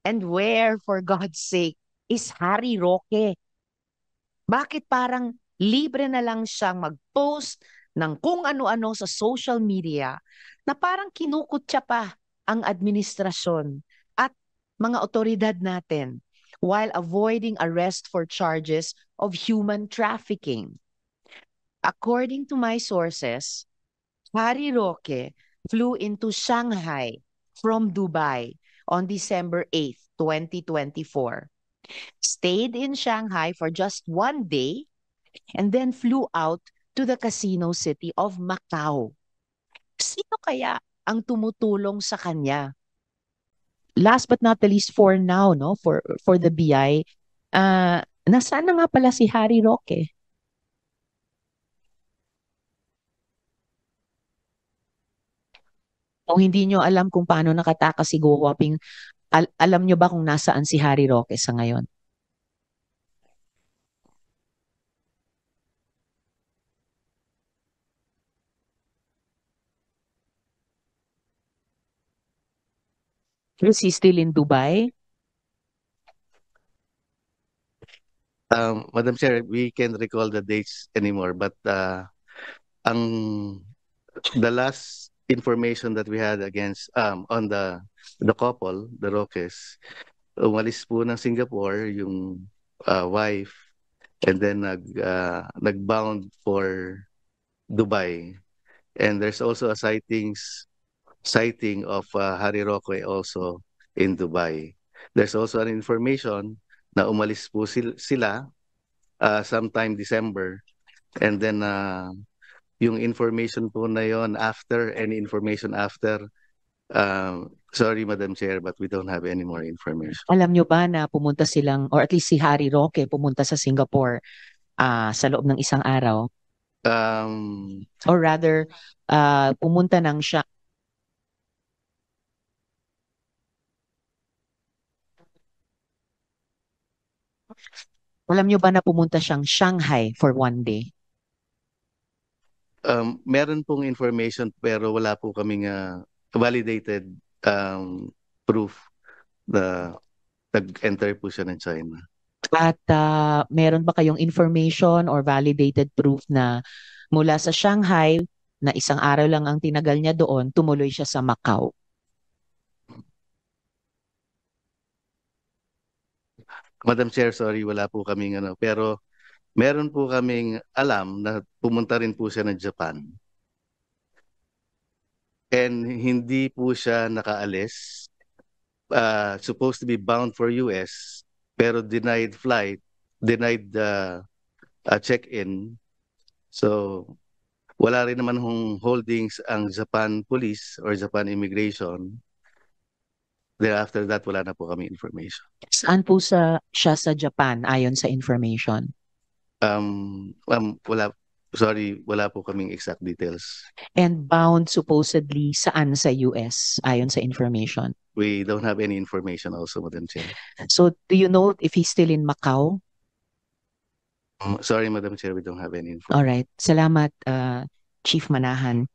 And where, for God's sake, is Harry Roque? Bakit parang libre na lang siyang mag-post ng kung ano-ano sa social media na parang kinukutya pa ang administrasyon at mga otoridad natin while avoiding arrest for charges of human trafficking. According to my sources, Harry Roque flew into Shanghai from Dubai on December 8th, 2024, stayed in Shanghai for just one day, and then flew out to the casino city of Macau. Sino kaya ang tumutulong sa kanya? Last but not the least, for now, no, for the BI, nasaan na nga pala si Harry Roque? Kung hindi nyo alam kung paano nakatakas si Go Huaping, alam nyo ba kung nasaan si Harry Roque sa ngayon? Is he still in Dubai? Madam Chair, we can't recall the dates anymore, but ang the last information that we had against on the couple, the Roques, umalis po ng Singapore yung wife, and then nagbound for Dubai. And there's also a sighting of Harry Roque also in Dubai. There's also an information na umalis po sila sometime December, and then yung information po na yon, after any information after, sorry Madam Chair, but we don't have any more information. Alam nyo ba na pumunta silang, or at least si Harry Roque pumunta sa Singapore sa loob ng isang araw? Um, Or rather, pumunta ng siya. Alam nyo ba na pumunta siyang Shanghai for one day? Meron pong information pero wala po kaming validated proof na nag-enter po siya ng China. At meron ba kayong information or validated proof na mula sa Shanghai, na isang araw lang ang tinagal niya doon, tumuloy siya sa Macau? Madam Chair, sorry, wala po kaming ano, pero meron po kaming alam na pumunta rin po siya ng Japan. And hindi po siya nakaalis. Supposed to be bound for US, pero denied flight, denied check-in. So, wala rin naman hong holdings ang Japan Police or Japan Immigration. Thereafter that, wala na po kami information. Saan po siya sa Japan ayon sa information? Wala, sorry, wala po kaming exact details. And bound supposedly saan sa US ayon sa information? We don't have any information also, Madam Chair. So do you know if he's still in Macau? Sorry, Madam Chair, we don't have any information. All right. Salamat, Chief Manahan.